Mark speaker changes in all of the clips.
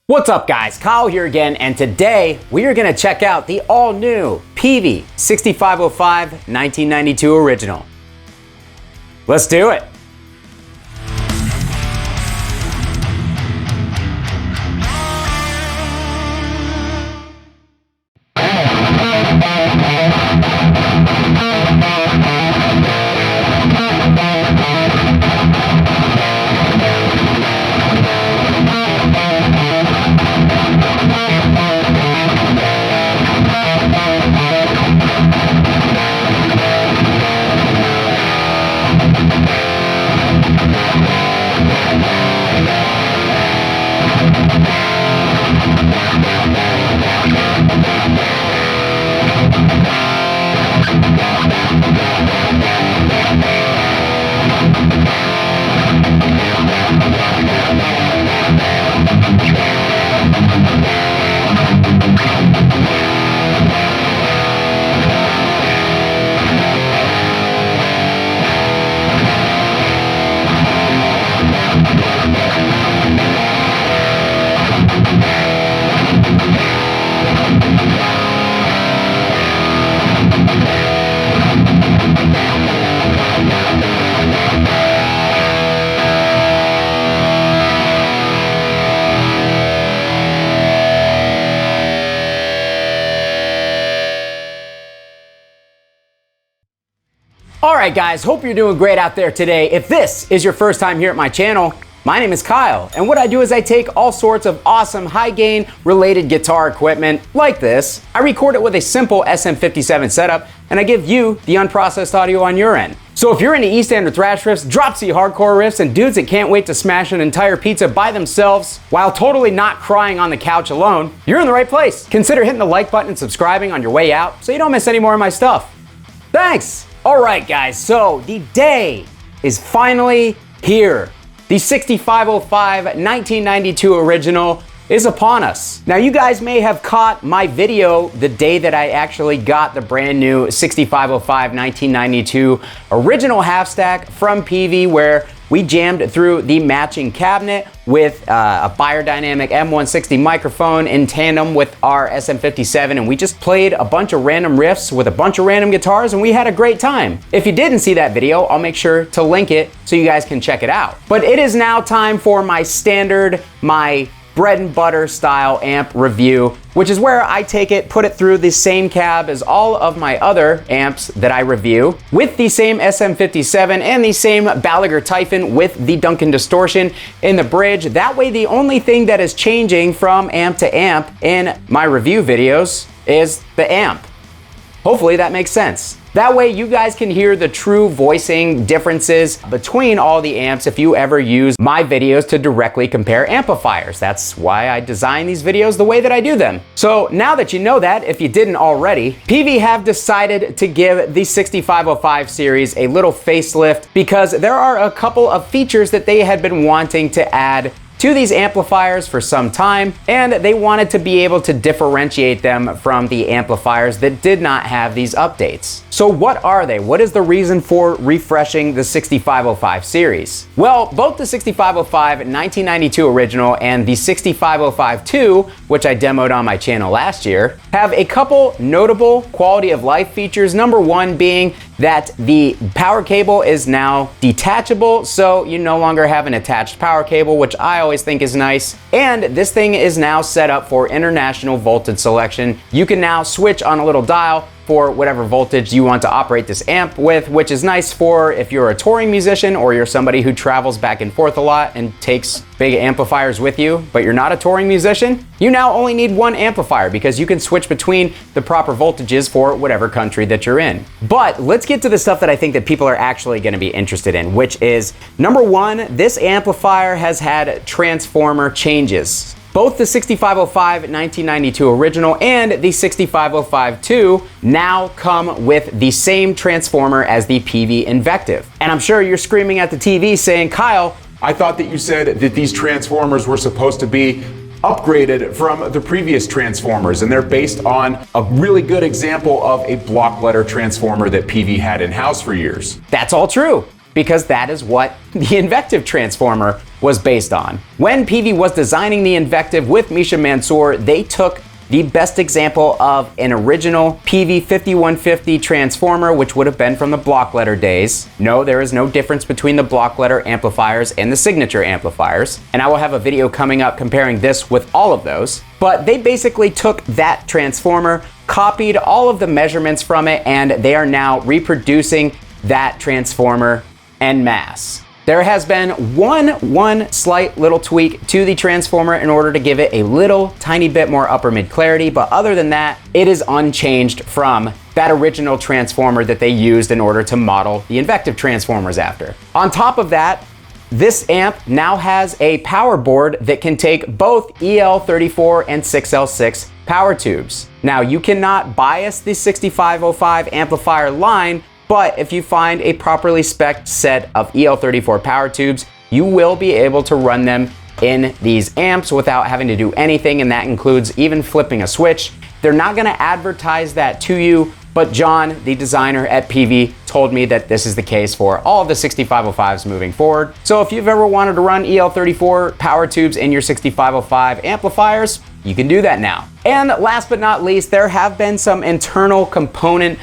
Speaker 1: What's up guys, Kyle here again, and today we are going to check out the all-new Peavey 6505 1992 original. Let's do it! Alright guys, hope you're doing great out there today. If this is your first time here at my channel, my name is Kyle, and what I do is I take all sorts of awesome high-gain related guitar equipment like this. I record it with a simple SM57 setup, and I give you the unprocessed audio on your end. So if you're into East End or thrash riffs, drop C hardcore riffs, and dudes that can't wait to smash an entire pizza by themselves while totally not crying on the couch alone, you're in the right place. Consider hitting the like button and subscribing on your way out so you don't miss any more of my stuff. Thanks! Alright guys, so the day is finally here. The 6505 1992 original is upon us. Now you guys may have caught my video the day that I actually got the brand new 6505 1992 original half stack from Peavey, where we jammed through the matching cabinet with a Beyerdynamic M160 microphone in tandem with our SM57, and we just played a bunch of random riffs with a bunch of random guitars, and we had a great time. If you didn't see that video, I'll make sure to link it so you guys can check it out. But it is now time for my standard, my bread and butter style amp review, which is where I take it, put it through the same cab as all of my other amps that I review, with the same SM57 and the same Balaguer Typhon with the Duncan distortion in the bridge. That way the only thing that is changing from amp to amp in my review videos is the amp. Hopefully that makes sense. That way you guys can hear the true voicing differences between all the amps if you ever use my videos to directly compare amplifiers. That's why I design these videos the way that I do them. So now that you know that, if you didn't already, Peavey have decided to give the 6505 series a little facelift because there are a couple of features that they had been wanting to add to these amplifiers for some time, and they wanted to be able to differentiate them from the amplifiers that did not have these updates. So what are they? What is the reason for refreshing the 6505 series? Well, both the 6505 1992 original and the 6505-2, which I demoed on my channel last year, have a couple notable quality of life features. Number one being that the power cable is now detachable, so you no longer have an attached power cable, which I always think is nice. And this thing is now set up for international voltage selection. You can now switch on a little dial for whatever voltage you want to operate this amp with, which is nice for if you're a touring musician or you're somebody who travels back and forth a lot and takes big amplifiers with you, but you're not a touring musician. You now only need one amplifier because you can switch between the proper voltages for whatever country that you're in. But let's get to the stuff that I think that people are actually going to be interested in, which is number one, this amplifier has had transformer changes. Both the 6505 1992 original and the 6505-2 now come with the same transformer as the Peavey Invective. And I'm sure you're screaming at the TV saying, Kyle,
Speaker 2: I thought that you said that these transformers were supposed to be upgraded from the previous transformers, and they're based on a really good example of a block letter transformer that Peavey had in-house for years.
Speaker 1: That's all true. because that is what the Invective transformer was based on. When Peavey was designing the Invective with Misha Mansour, they took the best example of an original Peavey 5150 transformer, which would have been from the block letter days. No, there is no difference between the block letter amplifiers and the signature amplifiers. And I will have a video coming up comparing this with all of those. But they basically took that transformer, copied all of the measurements from it, and they are now reproducing that transformer en masse. There has been one slight little tweak to the transformer in order to give it a little tiny bit more upper mid clarity, but other than that, it is unchanged from that original transformer that they used in order to model the Invective transformers after. On top of that, this amp now has a power board that can take both EL34 and 6L6 power tubes. Now, you cannot bias the 6505 amplifier line, but if you find a properly spec'd set of EL34 power tubes, you will be able to run them in these amps without having to do anything, and that includes even flipping a switch. They're not gonna advertise that to you, but John, the designer at Peavey, told me that this is the case for all of the 6505s moving forward. So if you've ever wanted to run EL34 power tubes in your 6505 amplifiers, you can do that now. And last but not least, there have been some internal component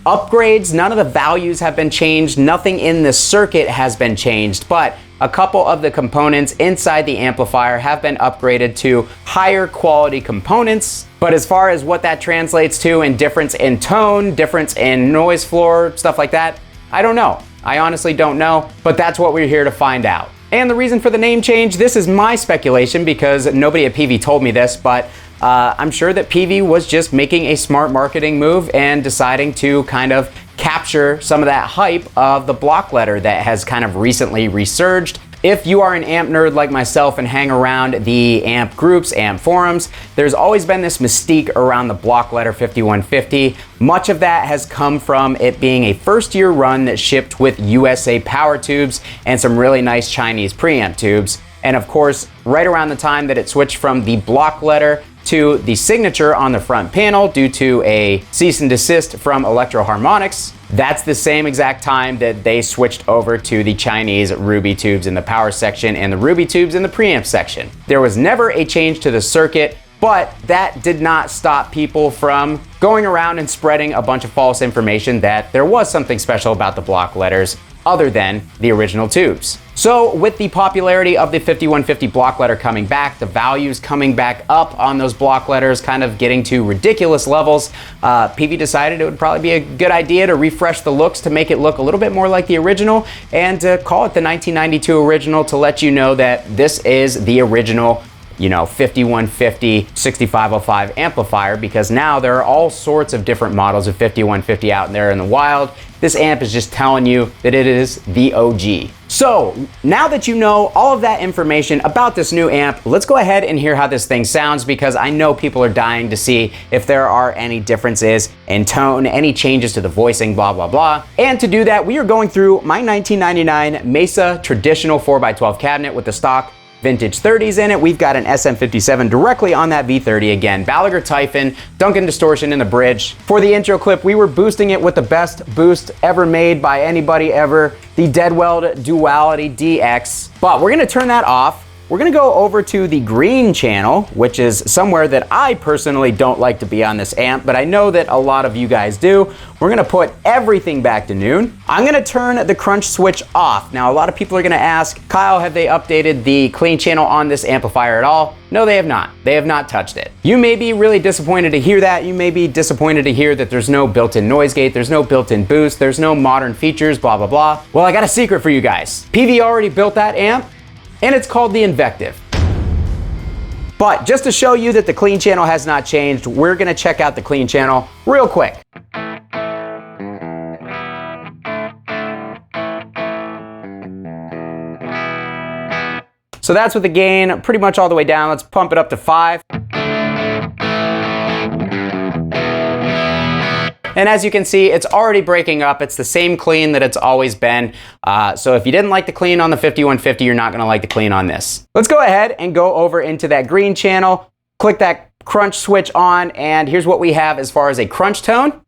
Speaker 1: upgrades. None of the values have been changed. Nothing in the circuit has been changed, but a couple of the components inside the amplifier have been upgraded to higher quality components. But as far as what that translates to in difference in tone, difference in noise floor, stuff like that, I don't know. I honestly don't know, but that's what we're here to find out. And the reason for the name change, this is my speculation because nobody at Peavey told me this, but I'm sure that Peavey was just making a smart marketing move and deciding to kind of capture some of that hype of the block letter that has kind of recently resurged. If you are an amp nerd like myself and hang around the amp groups, amp forums, there's always been this mystique around the block letter 5150. Much of that has come from it being a first year run that shipped with USA power tubes and some really nice Chinese preamp tubes. And of course, right around the time that it switched from the block letter to the signature on the front panel due to a cease and desist from Electro Harmonics, that's the same exact time that they switched over to the Chinese Ruby tubes in the power section and the Ruby tubes in the preamp section. There was never a change to the circuit, but that did not stop people from going around and spreading a bunch of false information that there was something special about the block letters other than the original tubes. So with the popularity of the 5150 block letter coming back, the values coming back up on those block letters kind of getting to ridiculous levels, Peavey decided it would probably be a good idea to refresh the looks to make it look a little bit more like the original and to call it the 1992 original to let you know that this is the original 5150 6505 amplifier, because now there are all sorts of different models of 5150 out there in the wild. This amp is just telling you that it is the OG. So now that you know all of that information about this new amp, let's go ahead and hear how this thing sounds, because I know people are dying to see if there are any differences in tone, any changes to the voicing, blah, blah, blah. And to do that, we are going through my 1999 Mesa traditional 4x12 cabinet with the stock vintage 30s in it. We've got an SM57 directly on that V30 again, Balaguer Typhon, Duncan distortion in the bridge. For the intro clip, we were boosting it with the best boost ever made by anybody ever, the Deadweld Duality DX. But we're gonna turn that off. We're gonna go over to the green channel, which is somewhere that I personally don't like to be on this amp, but I know that a lot of you guys do. We're gonna put everything back to noon. I'm gonna turn the crunch switch off. Now, a lot of people are gonna ask, Kyle, have they updated the clean channel on this amplifier at all? No, they have not. They have not touched it. You may be really disappointed to hear that. You may be disappointed to hear that there's no built-in noise gate, there's no built-in boost, there's no modern features, blah, blah, blah. Well, I got a secret for you guys. Peavey already built that amp, and it's called the Invective. But just to show you that the clean channel has not changed, we're gonna check out the clean channel real quick. So that's with the gain pretty much all the way down. Let's pump it up to 5. And as you can see, it's already breaking up. It's the same clean that it's always been. So if you didn't like the clean on the 5150, you're not gonna like the clean on this. Let's go ahead and go over into that green channel, click that crunch switch on, and here's what we have as far as a crunch tone.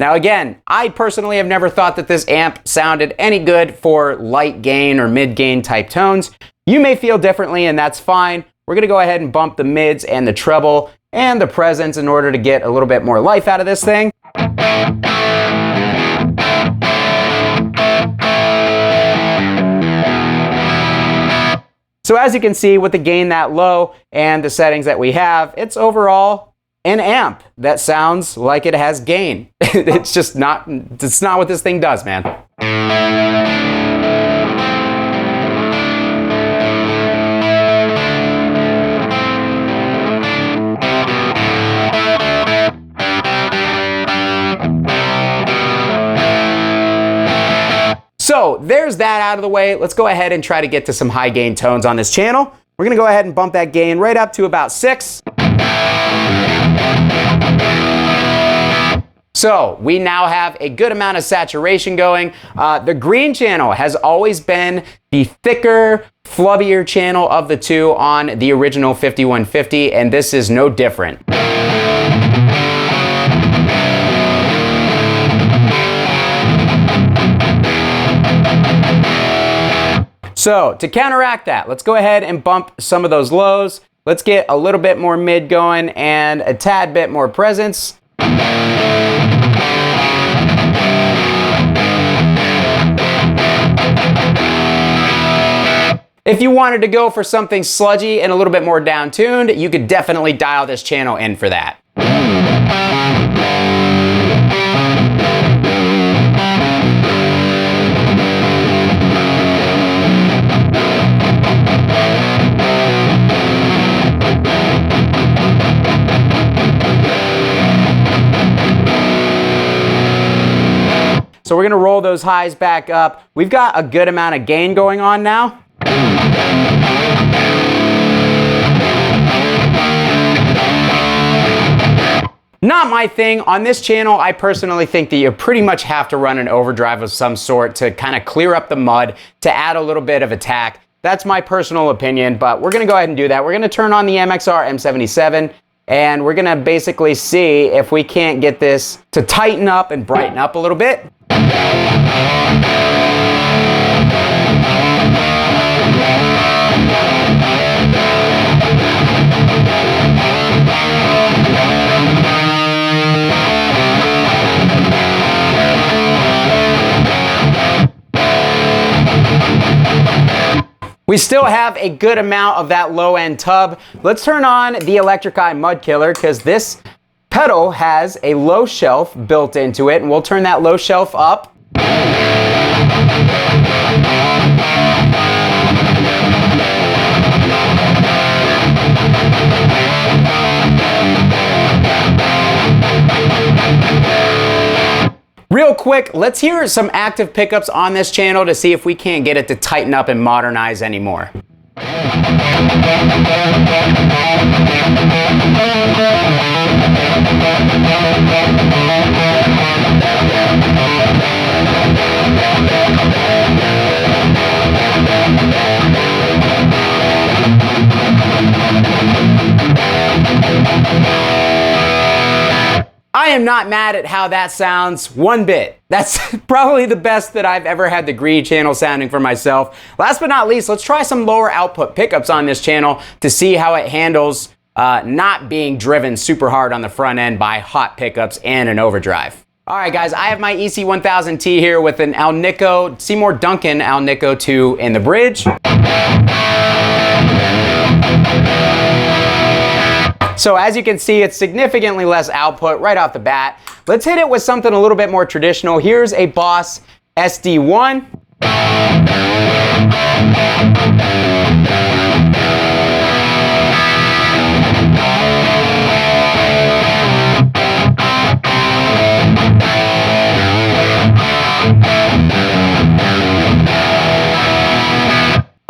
Speaker 1: Now again, I personally have never thought that this amp sounded any good for light gain or mid gain type tones. You may feel differently, and that's fine. We're gonna go ahead and bump the mids and the treble and the presence in order to get a little bit more life out of this thing. So as you can see, with the gain that low and the settings that we have, it's overall an amp that sounds like it has gain. It's just not, it's not what this thing does, man. So there's that out of the way. Let's go ahead and try to get to some high gain tones on this channel. We're gonna go ahead and bump that gain right up to about 6. So we now have a good amount of saturation going. The green channel has always been the thicker, flubbier channel of the two on the original 5150, and this is no different. So to counteract that, let's go ahead and bump some of those lows. Let's get a little bit more mid going and a tad bit more presence. If you wanted to go for something sludgy and a little bit more down-tuned, you could definitely dial this channel in for that. So we're gonna roll those highs back up. We've got a good amount of gain going on now. Not my thing. On this channel, I personally think that you pretty much have to run an overdrive of some sort to kind of clear up the mud, to add a little bit of attack. That's my personal opinion, but we're gonna go ahead and do that. We're gonna turn on the MXR M77, and we're gonna basically see if we can't get this to tighten up and brighten up a little bit. We still have a good amount of that low end tub. Let's turn on the Electric Eye Mud Killer, because this pedal has a low shelf built into it, and we'll turn that low shelf up. Real quick, let's hear some active pickups on this channel to see if we can't get it to tighten up and modernize anymore. I am not mad at how that sounds one bit. That's probably the best that I've ever had the green channel sounding for myself. Last but not least, let's try some lower output pickups on this channel to see how it handles not being driven super hard on the front end by hot pickups and an overdrive. All right, guys, I have my EC1000T here with an Alnico, Seymour Duncan Alnico 2 in the bridge. So as you can see, it's significantly less output right off the bat. Let's hit it with something a little bit more traditional. Here's a Boss SD1.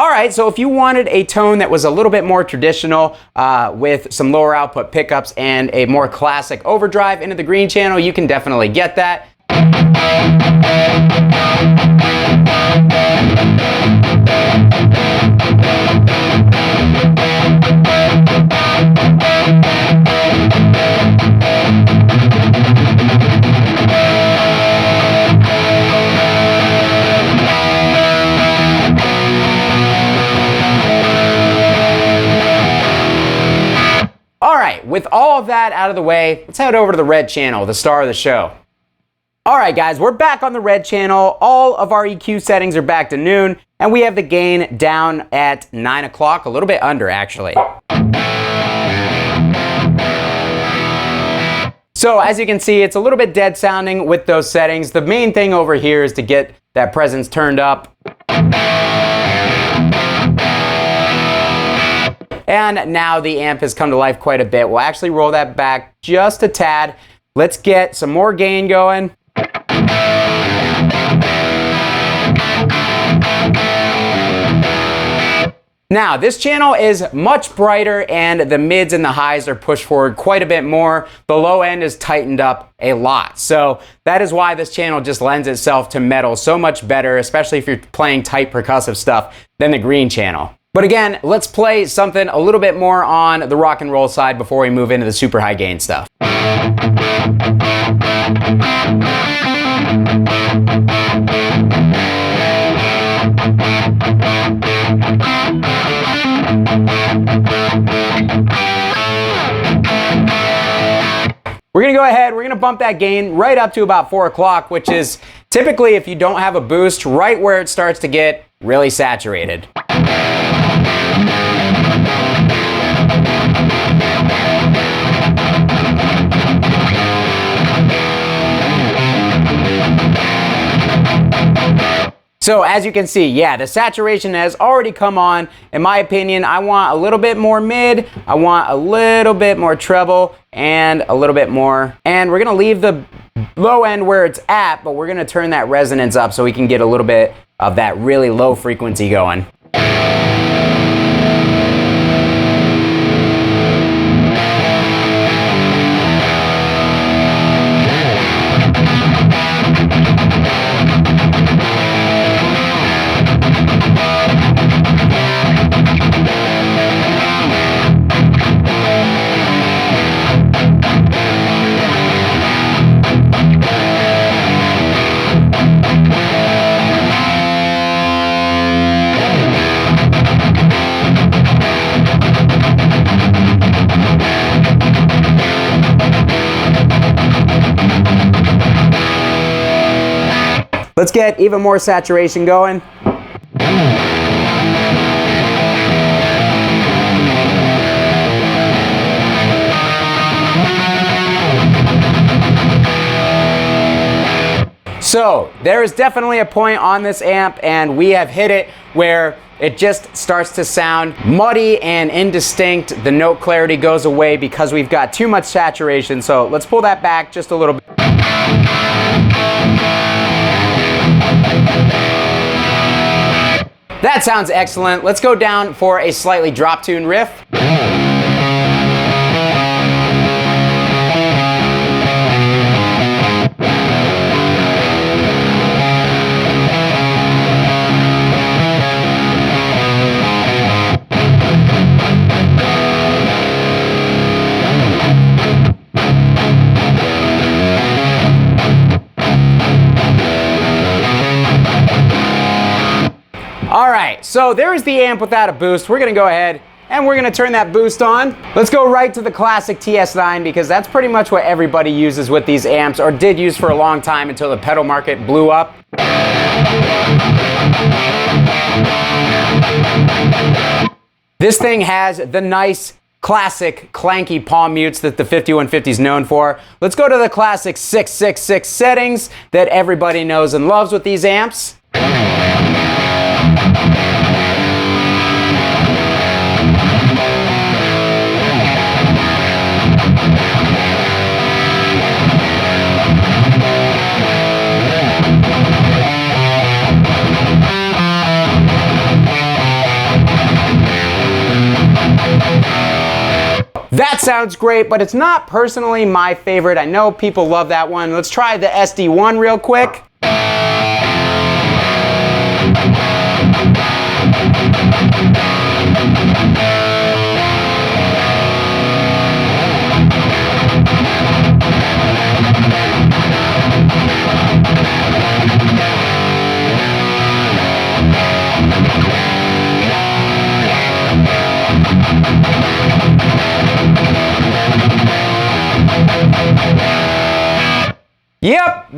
Speaker 1: Alright, so if you wanted a tone that was a little bit more traditional with some lower output pickups and a more classic overdrive into the green channel, you can definitely get that. with all of that out of the way, let's head over to the red channel, the star of the show. All right, guys, we're back on the red channel. All of our EQ settings are back to noon, and we have the gain down at 9 o'clock, a little bit under, actually. So as you can see, it's a little bit dead sounding with those settings. The main thing over here is to get that presence turned up. And now the amp has come to life quite a bit. We'll actually roll that back just a tad. Let's get some more gain going. Now, this channel is much brighter and the mids and the highs are pushed forward quite a bit more. The low end is tightened up a lot. So that is why this channel just lends itself to metal so much better, especially if you're playing tight percussive stuff, than the green channel. But again, let's play something a little bit more on the rock and roll side before we move into the super high gain stuff. We're gonna go ahead, we're gonna bump that gain right up to about 4 o'clock, which is typically, if you don't have a boost, right where it starts to get really saturated. So as you can see, yeah, the saturation has already come on. In my opinion, I want a little bit more mid, I want a little bit more treble, and a little bit more. And we're gonna leave the low end where it's at, but we're gonna turn that resonance up so we can get a little bit of that really low frequency going. Let's get even more saturation going. So there is definitely a point on this amp, and we have hit it where it just starts to sound muddy and indistinct. The note clarity goes away because we've got too much saturation. So let's pull that back just a little bit. That sounds excellent. Let's go down for a slightly drop tune riff. All right, so there's the amp without a boost. We're gonna go ahead and we're gonna turn that boost on. Let's go right to the classic TS9 because that's pretty much what everybody uses with these amps, or did use for a long time until the pedal market blew up. This thing has the nice classic clanky palm mutes that the 5150 is known for. Let's go to the classic 666 settings that everybody knows and loves with these amps. That sounds great, but it's not personally my favorite. I know people love that one. Let's try the SD1 real quick.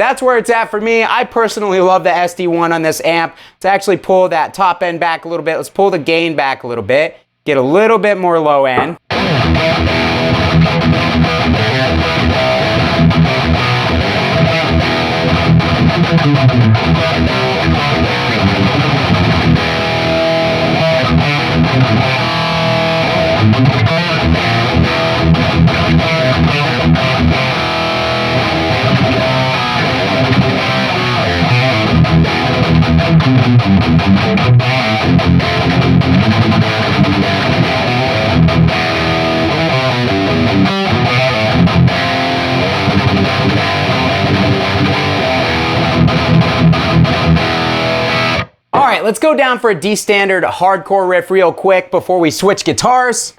Speaker 1: that's where it's at for me. I personally love the SD1 on this amp. To actually pull that top end back a little bit, let's pull the gain back a little bit, get a little bit more low end. All right, let's go down for a D standard hardcore riff real quick before we switch guitars.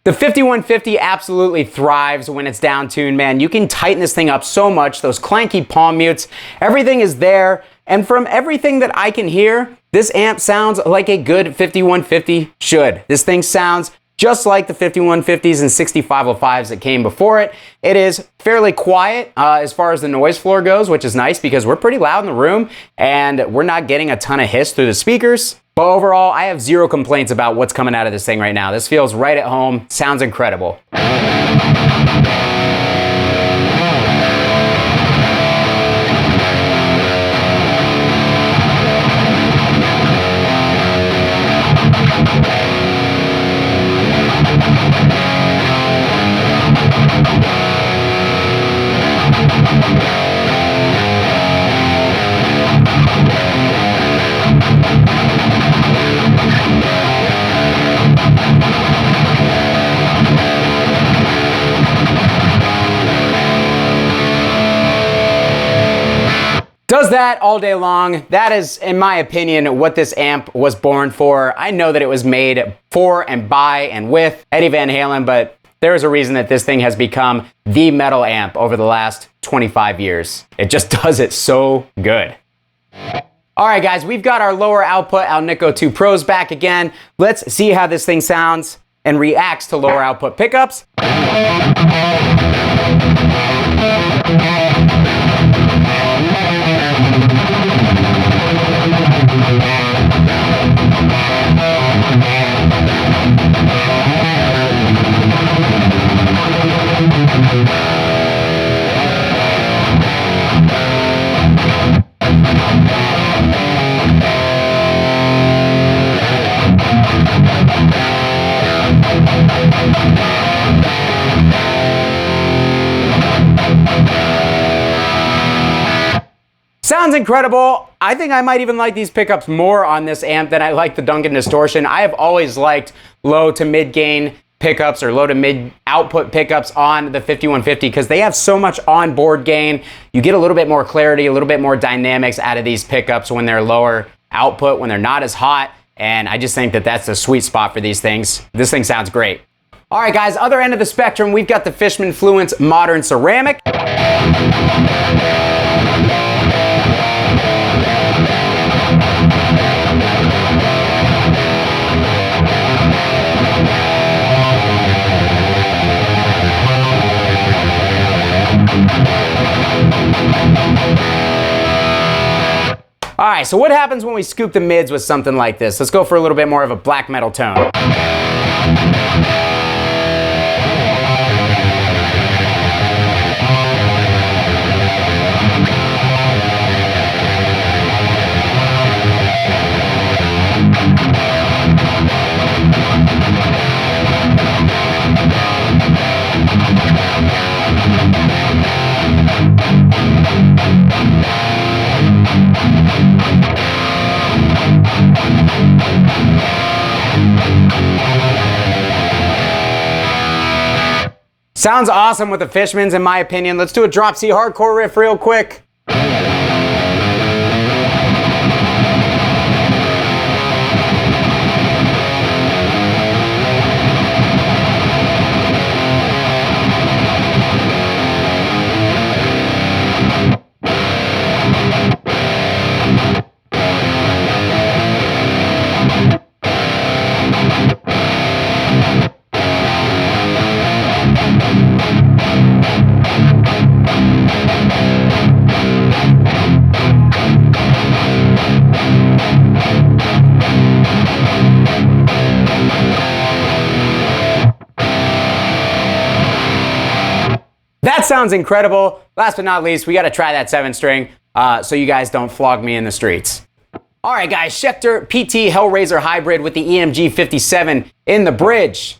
Speaker 1: The 5150 absolutely thrives when it's down tuned, man. You can tighten this thing up so much, those clanky palm mutes, everything is there. And from everything that I can hear, this amp sounds like a good 5150 should. This thing sounds just like the 5150s and 6505s that came before it. It is fairly quiet as far as the noise floor goes, which is nice because we're pretty loud in the room and we're not getting a ton of hiss through the speakers. But overall, I have zero complaints about what's coming out of this thing right now. This feels right at home, sounds incredible. Does that all day long. That is, in my opinion, what this amp was born for. I know that it was made for and by and with Eddie Van Halen, but there is a reason that this thing has become the metal amp over the last 25 years. It just does it so good. All right, guys, we've got our lower output Alnico 2 Pros back again. Let's see how this thing sounds and reacts to lower output pickups. Sounds incredible. I think I might even like these pickups more on this amp than I like the Duncan Distortion. I have always liked low to mid gain pickups or low to mid output pickups on the 5150 because they have so much onboard gain. You get a little bit more clarity, a little bit more dynamics out of these pickups when they're lower output, when they're not as hot. And I just think that that's the sweet spot for these things. This thing sounds great. All right, guys, other end of the spectrum, we've got the Fishman Fluence Modern Ceramic. All right, so what happens when we scoop the mids with something like this? Let's go for a little bit more of a black metal tone. Sounds awesome with the Fishmans, in my opinion. Let's do a drop C hardcore riff real quick. That sounds incredible. Last but not least, we got to try that 7-string so you guys don't flog me in the streets. All right, guys, Schecter PT Hellraiser Hybrid with the EMG 57 in the bridge.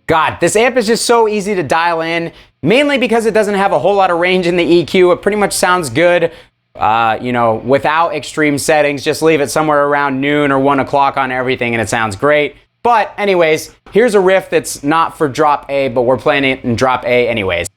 Speaker 1: God, this amp is just so easy to dial in, mainly because it doesn't have a whole lot of range in the EQ. It pretty much sounds good, you know, without extreme settings. Just leave it somewhere around noon or 1 o'clock on everything and it sounds great. But anyways, here's a riff that's not for drop A, but we're playing it in drop A anyways.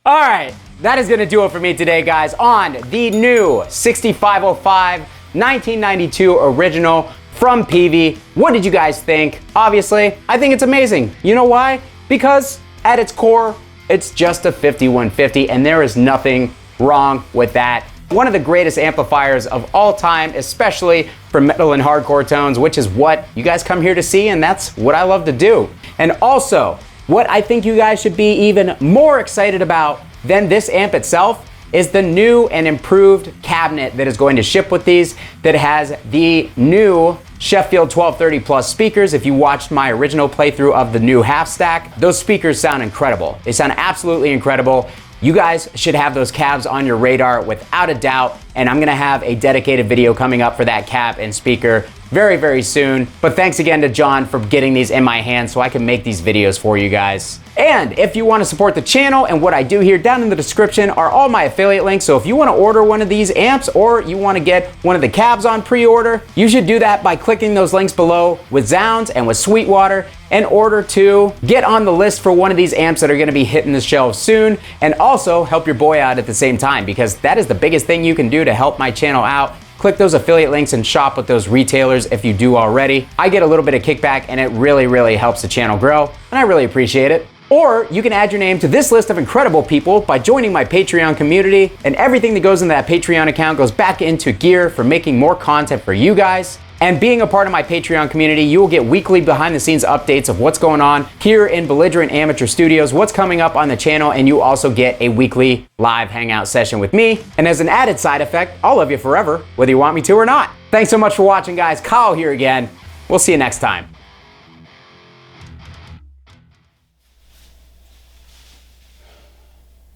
Speaker 1: All right, that is gonna do it for me today, guys, on the new 6505 1992 original from Peavey. What did you guys think? Obviously, I think it's amazing. You know why? Because at its core, it's just a 5150, and there is nothing wrong with that. One of the greatest amplifiers of all time, especially for metal and hardcore tones, which is what you guys come here to see, and that's what I love to do. And also, what I think you guys should be even more excited about than this amp itself is the new and improved cabinet that is going to ship with these, that has the new Sheffield 1230 Plus speakers. If you watched my original playthrough of the new half stack, those speakers sound incredible. They sound absolutely incredible. You guys should have those cabs on your radar without a doubt, and I'm gonna have a dedicated video coming up for that cab and speaker very, very soon. But thanks again to John for getting these in my hands so I can make these videos for you guys. And if you want to support the channel and what I do here, down in the description are all my affiliate links. So if you want to order one of these amps or you want to get one of the cabs on pre-order, you should do that by clicking those links below with Zounds and with Sweetwater in order to get on the list for one of these amps that are going to be hitting the shelves soon, and also help your boy out at the same time, because that is the biggest thing you can do to help my channel out. Click those affiliate links and shop with those retailers if you do already. I get a little bit of kickback and it really, really helps the channel grow, and I really appreciate it. Or you can add your name to this list of incredible people by joining my Patreon community, and everything that goes in that Patreon account goes back into gear for making more content for you guys. And being a part of my Patreon community, you will get weekly behind the scenes updates of what's going on here in Belligerent Amateur Studios, what's coming up on the channel, and you also get a weekly live hangout session with me. And as an added side effect, I'll love you forever, whether you want me to or not. Thanks so much for watching, guys. Kyle here again. We'll see you next time.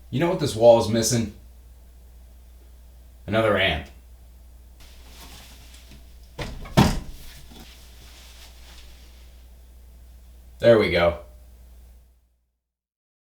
Speaker 1: You know what this wall is missing? Another amp. There we go.